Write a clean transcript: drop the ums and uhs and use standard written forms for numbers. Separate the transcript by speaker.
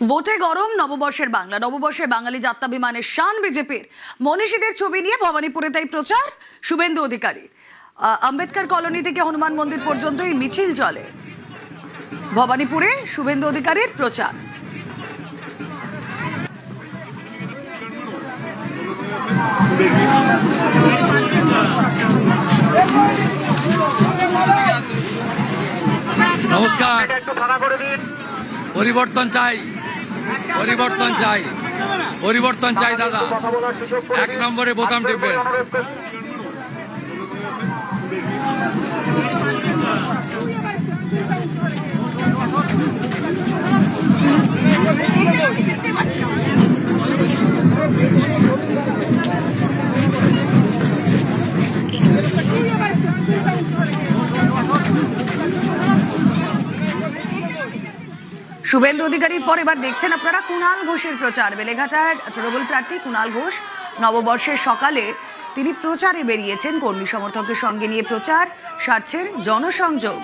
Speaker 1: ভোটে গরম নববর্ষের বাংলা। নববর্ষের বাঙালি যাত্রা বিমানের শান বিজেপির। মনীষীদের ছবি নিয়ে ভবানীপুরে তাই প্রচার শুভেন্দু অধিকারী। আম্বেদকর কলোনি থেকে হনুমান মন্দির পর্যন্ত এই মিছিল চলে। ভবানীপুরে শুভেন্দু অধিকারীর প্রচার।
Speaker 2: নমস্কার। পরিবর্তন চাই, পরিবর্তন চাই, পরিবর্তন চাই দাদা। 1 নম্বরে বোতাম টিপবেন।
Speaker 1: শুভেন্দু অধিকারীর পর এবার দেখছেন আপনারা কুণাল ঘোষের প্রচার। বেলেঘাটার তৃণমূল প্রার্থী কুণাল ঘোষ নববর্ষের সকালে তিনি প্রচারে বেরিয়েছেন। কর্মী সমর্থকদের সঙ্গে নিয়ে প্রচার সারছেন জনসংযোগ।